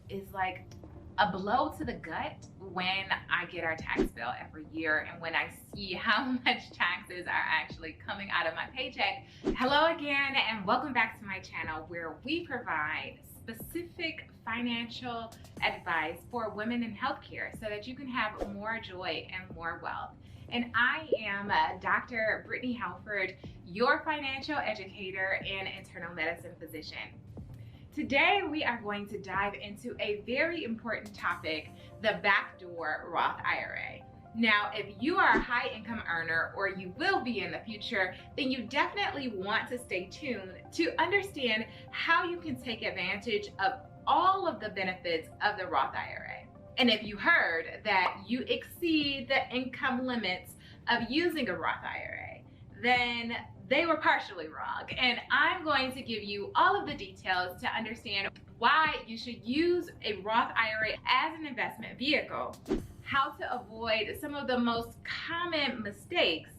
is like a blow to the gut when I get our tax bill every year and when I see how much taxes are actually coming out of my paycheck. Hello again, and welcome back to my channel where we provide specific financial advice for women in healthcare so that you can have more joy and more wealth. And I am Dr. Brittany Halford, your financial educator and internal medicine physician. Today, we are going to dive into a very important topic, the Backdoor Roth IRA. Now, if you are a high income earner or you will be in the future, then you definitely want to stay tuned to understand how you can take advantage of all of the benefits of the Roth IRA. And if you heard that you exceed the income limits of using a Roth IRA, then they were partially wrong. And I'm going to give you all of the details to understand why you should use a Roth IRA as an investment vehicle, how to avoid some of the most common mistakes,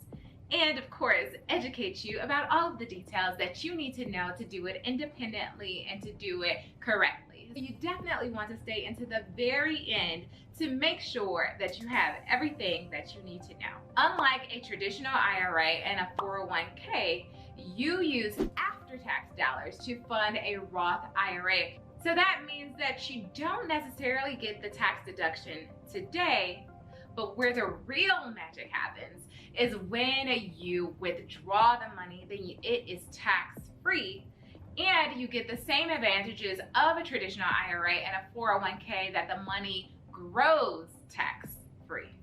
and of course, educate you about all of the details that you need to know to do it independently and to do it correctly. So you definitely want to stay into the very end to make sure that you have everything that you need to know. Unlike a traditional IRA and a 401k, you use after-tax dollars to fund a Roth IRA. So that means that you don't necessarily get the tax deduction today, but where the real magic happens is when you withdraw the money, then it is tax-free, and you get the same advantages of a traditional IRA and a 401k that the money grows tax-free.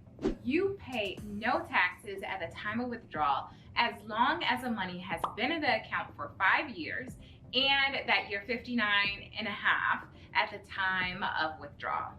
You pay no taxes at the time of withdrawal as long as the money has been in the account for 5 years and that you're 59 and a half at the time of withdrawal.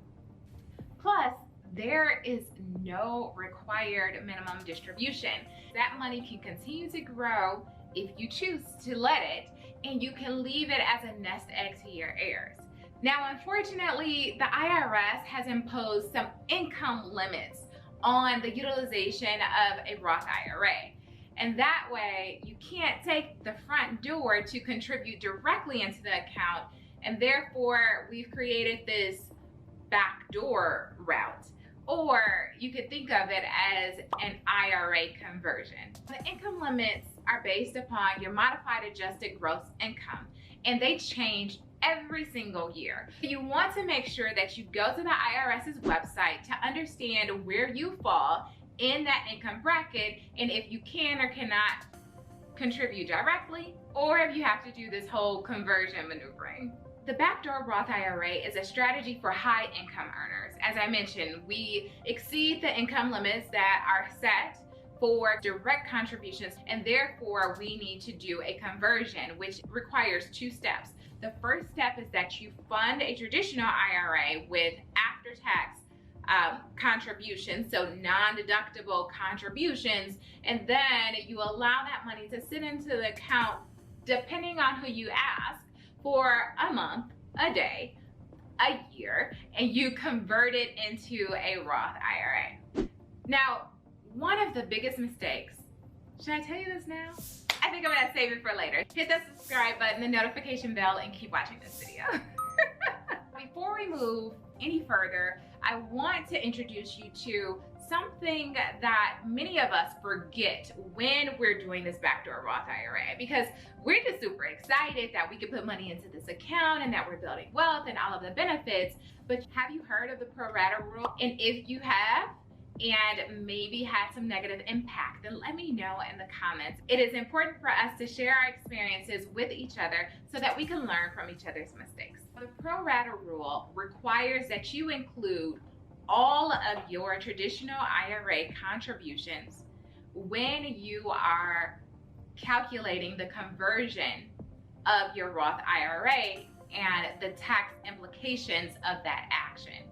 Plus, there is no required minimum distribution. That money can continue to grow if you choose to let it, and you can leave it as a nest egg to your heirs. Now, unfortunately, the IRS has imposed some income limits on the utilization of a Roth IRA. And that way, you can't take the front door to contribute directly into the account, and therefore, we've created this backdoor route. Or you could think of it as an IRA conversion. The income limits are based upon your modified adjusted gross income, and they change every single year. You want to make sure that you go to the IRS's website to understand where you fall in that income bracket, and if you can or cannot contribute directly, or if you have to do this whole conversion maneuvering. The Backdoor Roth IRA is a strategy for high income earners. As I mentioned, we exceed the income limits that are set for direct contributions, and therefore we need to do a conversion, which requires 2 steps. The first step is that you fund a traditional IRA with after-tax contributions, so non-deductible contributions, and then you allow that money to sit into the account, depending on who you ask, for a month, a day, a year, and you convert it into a Roth IRA. Now, one of the biggest mistakes, should I tell you this now? I think I'm gonna save it for later. Hit the subscribe button, the notification bell, and keep watching this video. Before we move any further, I want to introduce you to something that many of us forget when we're doing this Backdoor Roth IRA, because we're just super excited that we can put money into this account and that we're building wealth and all of the benefits. But have you heard of the pro rata rule? And if you have, and maybe had some negative impact, then let me know in the comments. It is important for us to share our experiences with each other so that we can learn from each other's mistakes. The pro rata rule requires that you include all of your traditional IRA contributions when you are calculating the conversion of your Roth IRA and the tax implications of that action.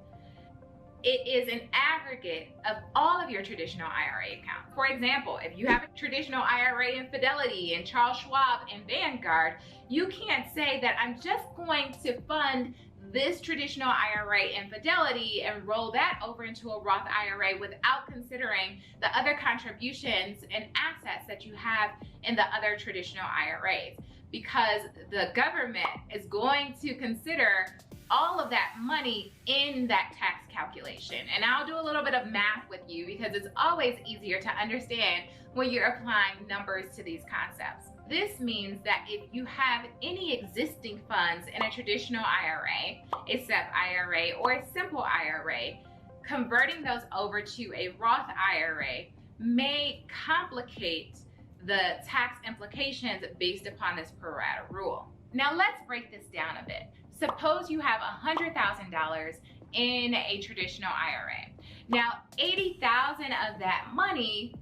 It is an aggregate of all of your traditional IRA accounts. For example, if you have a traditional IRA in Fidelity and Charles Schwab and Vanguard, you can't say that I'm just going to fund this traditional IRA in Fidelity and roll that over into a Roth IRA without considering the other contributions and assets that you have in the other traditional IRAs, because the government is going to consider all of that money in that tax calculation. And I'll do a little bit of math with you because it's always easier to understand when you're applying numbers to these concepts. This means that if you have any existing funds in a traditional IRA, a SEP IRA, or a simple IRA, converting those over to a Roth IRA may complicate the tax implications based upon this pro rata rule. Now let's break this down a bit. Suppose you have $100,000 in a traditional IRA. Now $80,000 of that money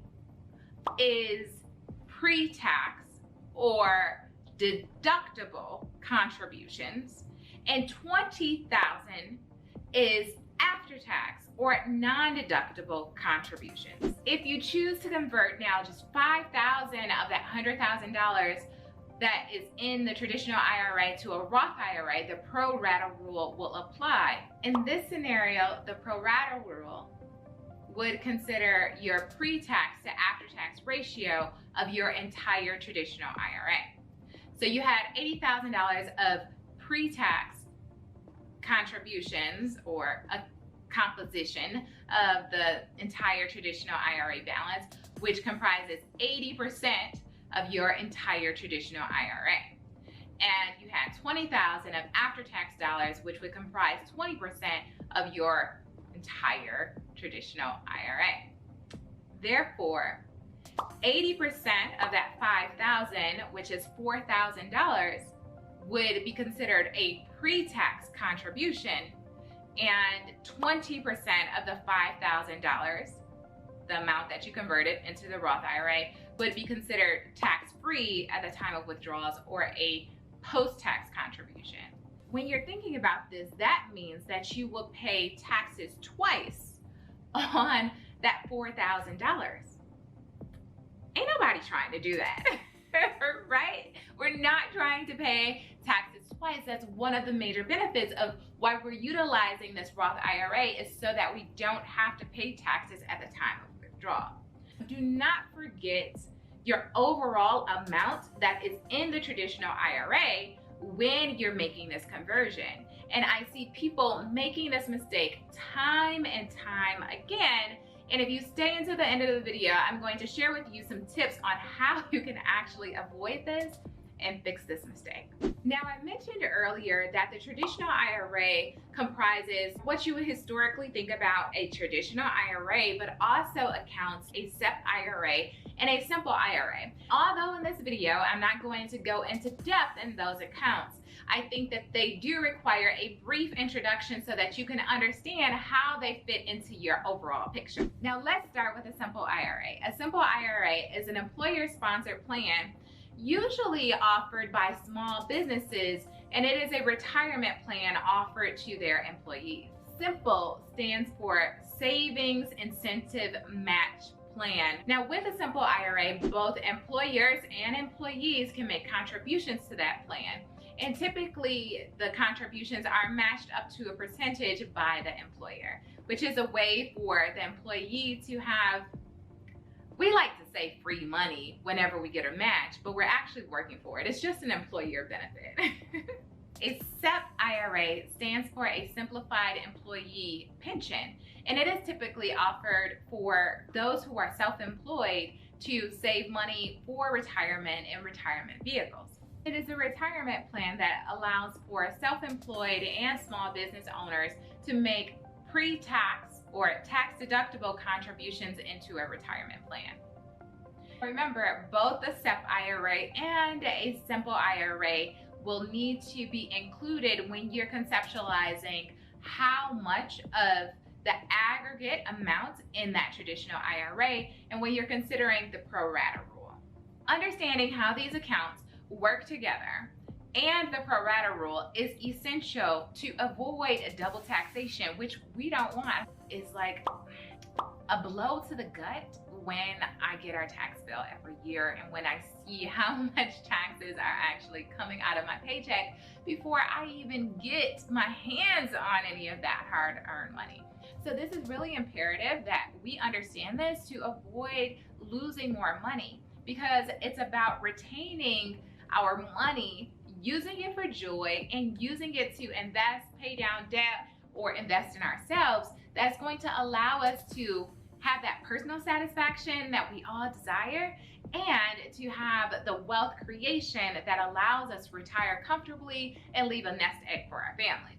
is pre-tax or deductible contributions, and $20,000 is after-tax or non-deductible contributions. If you choose to convert now just $5,000 of that $100,000 that is in the traditional IRA to a Roth IRA, the pro rata rule will apply. In this scenario, the pro rata rule would consider your pre-tax to after-tax ratio of your entire traditional IRA. So you had $80,000 of pre-tax contributions or a composition of the entire traditional IRA balance, which comprises 80% of your entire traditional IRA. And you had $20,000 of after-tax dollars, which would comprise 20% of your entire traditional IRA. Therefore, 80% of that $5,000, which is $4,000, would be considered a pre-tax contribution, and 20% of the $5,000, the amount that you converted into the Roth IRA, would be considered tax-free at the time of withdrawals or a post-tax contribution. When you're thinking about this, that means that you will pay taxes twice on that $4,000. Ain't nobody trying to do that, right? We're not trying to pay taxes twice. That's one of the major benefits of why we're utilizing this Roth IRA, is so that we don't have to pay taxes at the time of withdrawal. Do not forget your overall amount that is in the traditional IRA when you're making this conversion. And I see people making this mistake time and time again. And if you stay until the end of the video, I'm going to share with you some tips on how you can actually avoid this and fix this mistake. Now, I mentioned earlier that the traditional IRA comprises what you would historically think about a traditional IRA, but also accounts a SEP IRA and a simple IRA. Although in this video, I'm not going to go into depth in those accounts, I think that they do require a brief introduction so that you can understand how they fit into your overall picture. Now, let's start with a simple IRA. A simple IRA is an employer-sponsored plan usually offered by small businesses, and it is a retirement plan offered to their employees. SIMPLE stands for Savings Incentive Match Plan. Now, with a simple IRA, both employers and employees can make contributions to that plan. And typically, the contributions are matched up to a percentage by the employer, which is a way for the employee to have, we like to say, free money whenever we get a match, but we're actually working for it. It's just an employer benefit. A SEP IRA stands for a Simplified Employee Pension, and it is typically offered for those who are self-employed to save money for retirement and retirement vehicles. It is a retirement plan that allows for self-employed and small business owners to make pre-tax or tax-deductible contributions into a retirement plan. Remember, both the SEP IRA and a simple IRA will need to be included when you're conceptualizing how much of the aggregate amount in that traditional IRA and when you're considering the pro rata rule. Understanding how these accounts work together and the pro rata rule is essential to avoid a double taxation, which we don't want. It's like a blow to the gut when I get our tax bill every year and when I see how much taxes are actually coming out of my paycheck before I even get my hands on any of that hard-earned money. So this is really imperative that we understand this to avoid losing more money, because it's about retaining our money using it for joy and using it to invest, pay down debt, or invest in ourselves, that's going to allow us to have that personal satisfaction that we all desire, and to have the wealth creation that allows us to retire comfortably and leave a nest egg for our families.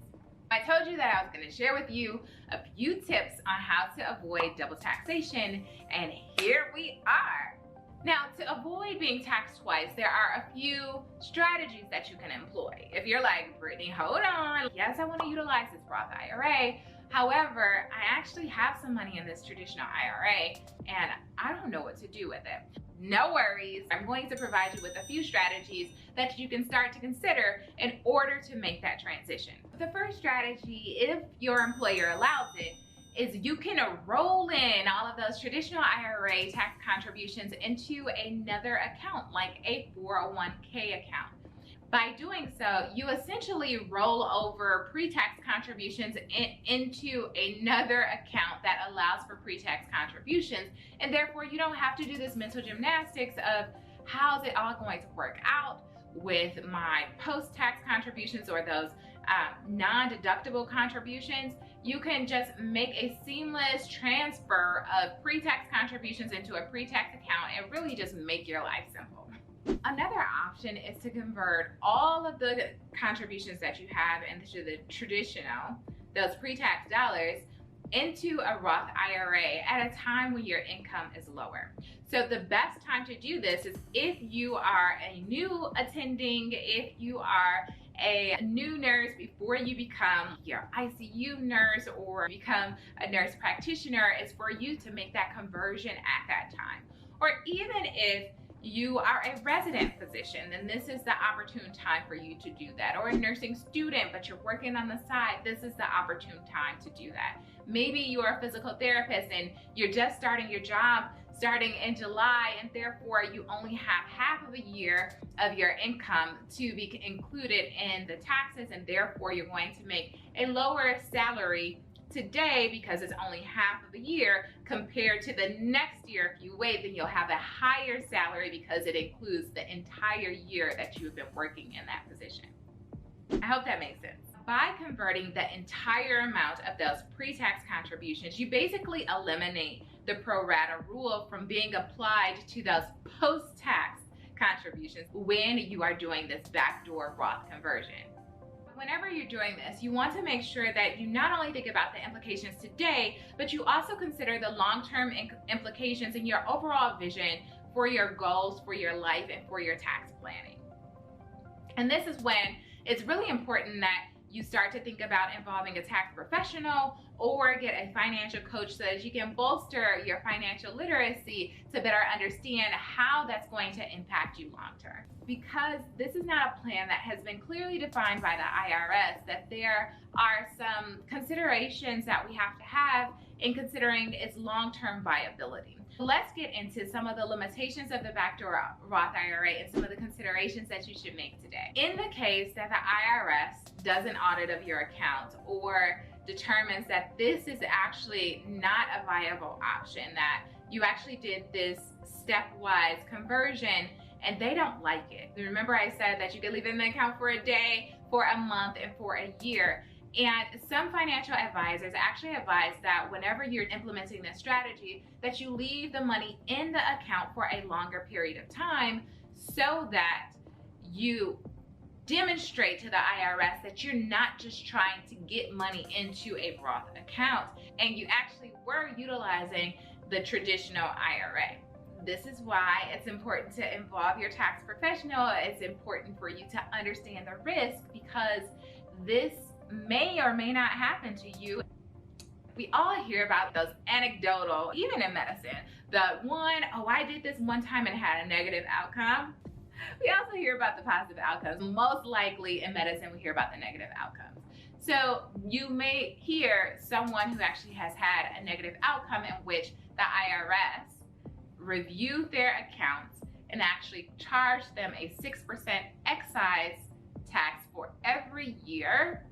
I told you that I was going to share with you a few tips on how to avoid double taxation, and here we are. Now, to avoid being taxed twice, there are a few strategies that you can employ. If you're like, Brittany, hold on. Yes, I want to utilize this Roth IRA. However, I actually have some money in this traditional IRA and I don't know what to do with it. No worries. I'm going to provide you with a few strategies that you can start to consider in order to make that transition. The first strategy, if your employer allows it, is you can roll in all of those traditional IRA tax contributions into another account, like a 401k account. By doing so, you essentially roll over pre-tax contributions into another account that allows for pre-tax contributions, and therefore you don't have to do this mental gymnastics of how's it all going to work out with my post-tax contributions or those non-deductible contributions. You can just make a seamless transfer of pre-tax contributions into a pre-tax account and really just make your life simple. Another option is to convert all of the contributions that you have into the traditional, those pre-tax dollars, into a Roth IRA at a time when your income is lower. So the best time to do this is if you are a new attending, if you are a new nurse before you become your ICU nurse or become a nurse practitioner, is for you to make that conversion at that time. Or even if you are a resident physician, then this is the opportune time for you to do that. Or a nursing student, but you're working on the side, this is the opportune time to do that. Maybe you're a physical therapist and you're just starting your job starting in July, and therefore you only have half of a year of your income to be included in the taxes, and therefore you're going to make a lower salary today because it's only half of a year, compared to the next year. If you wait, then you'll have a higher salary because it includes the entire year that you've been working in that position. I hope that makes sense. By converting the entire amount of those pre-tax contributions, you basically eliminate the pro rata rule from being applied to those post-tax contributions when you are doing this backdoor Roth conversion. Whenever you're doing this, you want to make sure that you not only think about the implications today, but you also consider the long-term implications and your overall vision for your goals, for your life, and for your tax planning. And this is when it's really important that you start to think about involving a tax professional or get a financial coach so that you can bolster your financial literacy to better understand how that's going to impact you long term. Because this is not a plan that has been clearly defined by the IRS, that there are some considerations that we have to have in considering its long-term viability. Let's get into some of the limitations of the backdoor Roth IRA and some of the considerations that you should make today. In the case that the IRS does an audit of your account or determines that this is actually not a viable option, that you actually did this stepwise conversion and they don't like it. Remember I said that you can leave it in the account for a day, for a month, and for a year. And some financial advisors actually advise that whenever you're implementing this strategy, that you leave the money in the account for a longer period of time so that you demonstrate to the IRS that you're not just trying to get money into a Roth account and you actually were utilizing the traditional IRA. This is why it's important to involve your tax professional. It's important for you to understand the risk, because this may or may not happen to you. We all hear about those anecdotal, even in medicine, the one, oh, I did this one time and had a negative outcome. We also hear about the positive outcomes. Most likely in medicine, we hear about the negative outcomes. So you may hear someone who actually has had a negative outcome in which the IRS reviewed their accounts and actually charged them a 6% excise tax for every year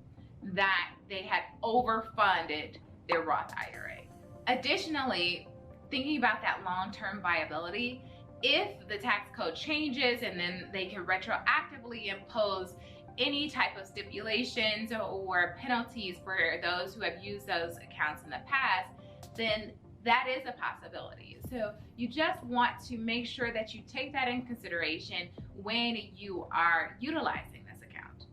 that they had overfunded their Roth IRA. Additionally, thinking about that long-term viability, if the tax code changes, and then they can retroactively impose any type of stipulations or penalties for those who have used those accounts in the past, then that is a possibility. So you just want to make sure that you take that in consideration when you are utilizing this account.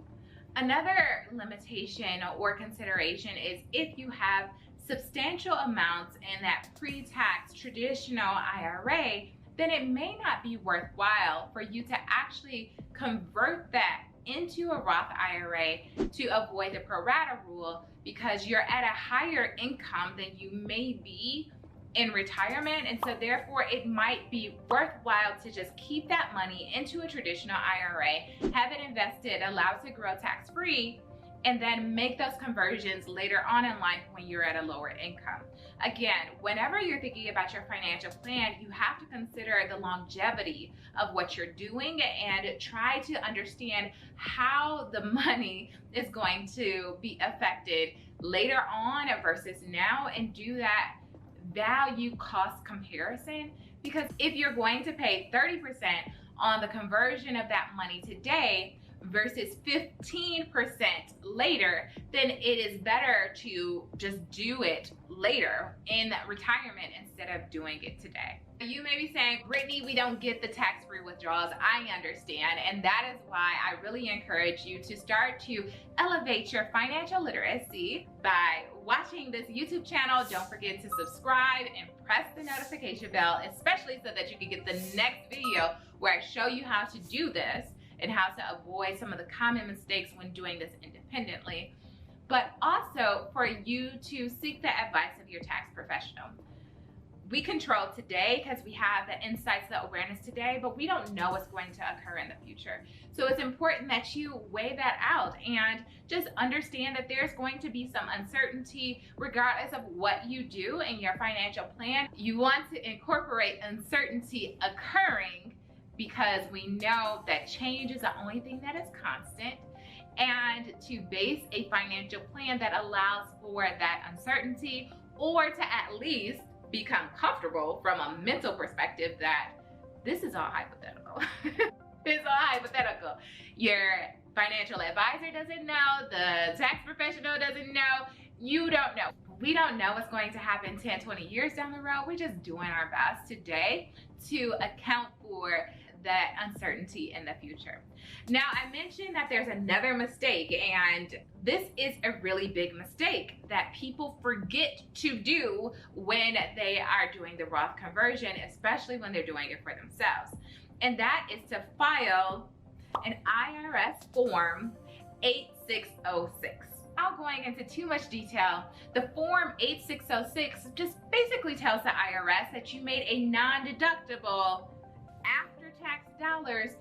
Another limitation or consideration is if you have substantial amounts in that pre-tax traditional IRA, then it may not be worthwhile for you to actually convert that into a Roth IRA to avoid the pro rata rule, because you're at a higher income than you may be in retirement. And so therefore it might be worthwhile to just keep that money into a traditional IRA, have it invested, allow it to grow tax-free, and then make those conversions later on in life when you're at a lower income. Again, whenever you're thinking about your financial plan, you have to consider the longevity of what you're doing and try to understand how the money is going to be affected later on versus now, and do that value cost comparison. Because if you're going to pay 30% on the conversion of that money today versus 15% later, then it is better to just do it later in retirement instead of doing it today. You may be saying, Brittany, we don't get the tax-free withdrawals. I understand, and that is why I really encourage you to start to elevate your financial literacy by watching this YouTube channel. Don't forget to subscribe and press the notification bell, especially so that you can get the next video where I show you how to do this and how to avoid some of the common mistakes when doing this independently, but also for you to seek the advice of your tax professional. We control today because we have the insights, the awareness today, but we don't know what's going to occur in the future. So it's important that you weigh that out and just understand that there's going to be some uncertainty regardless of what you do in your financial plan. You want to incorporate uncertainty occurring, because we know that change is the only thing that is constant, and to base a financial plan that allows for that uncertainty, or to at least become comfortable from a mental perspective that this is all hypothetical. It's all hypothetical. Your financial advisor doesn't know, the tax professional doesn't know, you don't know. We don't know what's going to happen 10, 20 years down the road. We're just doing our best today to account for that uncertainty in the future. Now, I mentioned that there's another mistake, and this is a really big mistake that people forget to do when they are doing the Roth conversion, especially when they're doing it for themselves. And that is to file an IRS Form 8606. Without going into too much detail, the Form 8606 just basically tells the IRS that you made a non-deductible after-tax dollars,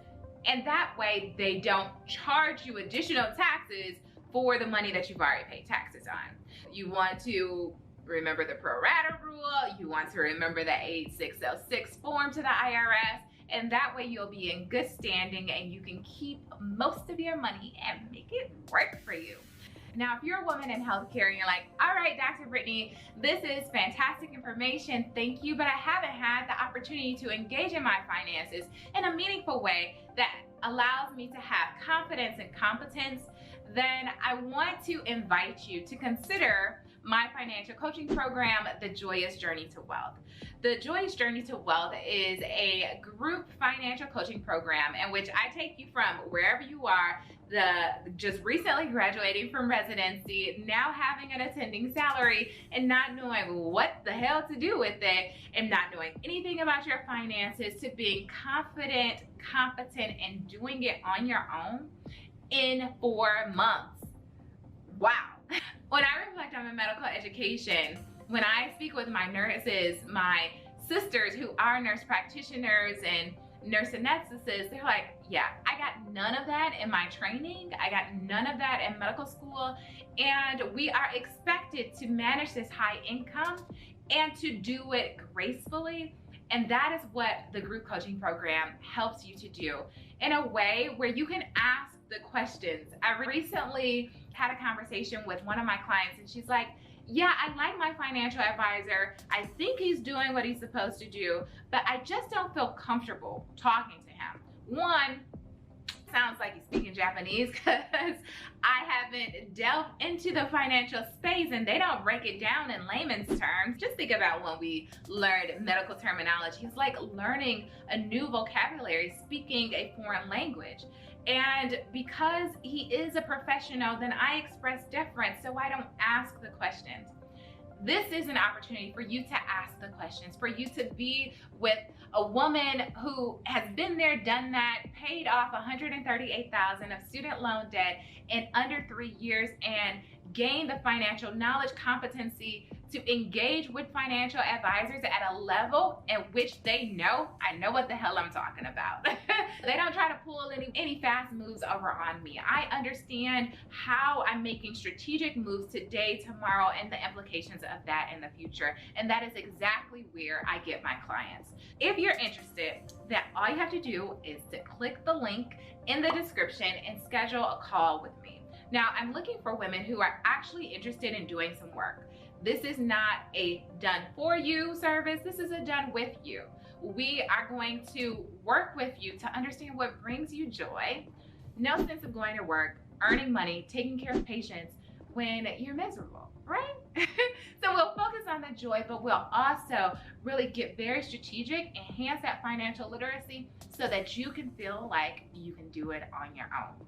and that way they don't charge you additional taxes for the money that you've already paid taxes on. You want to remember the pro rata rule, you want to remember the 8606 form to the IRS, and that way you'll be in good standing and you can keep most of your money and make it work for you. Now, if you're a woman in healthcare and you're like, all right, Dr. Brittany, this is fantastic information, thank you, but I haven't had the opportunity to engage in my finances in a meaningful way that allows me to have confidence and competence, then I want to invite you to consider my financial coaching program, The Joyous Journey to Wealth. The Joyous Journey to Wealth is a group financial coaching program in which I take you from wherever you are, just recently graduating from residency, now having an attending salary, and not knowing what the hell to do with it, and not knowing anything about your finances, to being confident, competent, and doing it on your own in 4 months. Wow. When I reflect on my medical education, when I speak with my nurses, my sisters who are nurse practitioners and nurse anesthetists, they're like, yeah, I got none of that in my training. I got none of that in medical school. And we are expected to manage this high income and to do it gracefully. And that is what the group coaching program helps you to do, in a way where you can ask the questions. I recently had a conversation with one of my clients, and she's like, yeah, I like my financial advisor. I think he's doing what he's supposed to do, but I just don't feel comfortable talking to him. One, sounds like he's speaking Japanese because I haven't delved into the financial space and they don't break it down in layman's terms. Just think about when we learned medical terminology. It's like learning a new vocabulary, speaking a foreign language. And because he is a professional, then I express deference, so I don't ask the questions. This is an opportunity for you to ask the questions, for you to be with a woman who has been there, done that, paid off $138,000 of student loan debt in under 3 years and gained the financial knowledge, competency to engage with financial advisors at a level in which they know I know what the hell I'm talking about. They don't try to pull any fast moves over on me. I understand how I'm making strategic moves today, tomorrow, and the implications of that in the future. And that is exactly where I get my clients. If you're interested, then all you have to do is to click the link in the description and schedule a call with me. Now, I'm looking for women who are actually interested in doing some work. This is not a done for you service. This is a done with you. We are going to work with you to understand what brings you joy. No sense of going to work, earning money, taking care of patients when you're miserable, right? So we'll focus on the joy, but we'll also really get very strategic, enhance that financial literacy so that you can feel like you can do it on your own.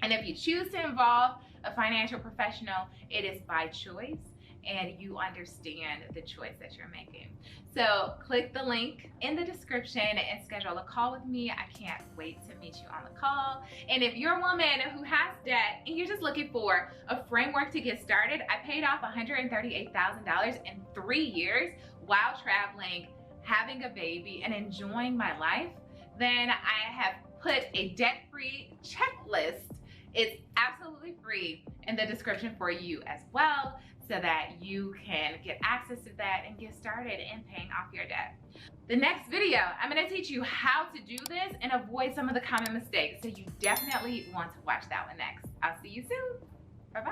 And if you choose to involve a financial professional, it is by choice and you understand the choice that you're making. So click the link in the description and schedule a call with me. I can't wait to meet you on the call. And if you're a woman who has debt and you're just looking for a framework to get started, I paid off $138,000 in 3 years while traveling, having a baby, and enjoying my life, then I have put a debt-free checklist. It's absolutely free in the description for you as well, so that you can get access to that and get started in paying off your debt. The next video, I'm gonna teach you how to do this and avoid some of the common mistakes. So you definitely want to watch that one next. I'll see you soon. Bye-bye.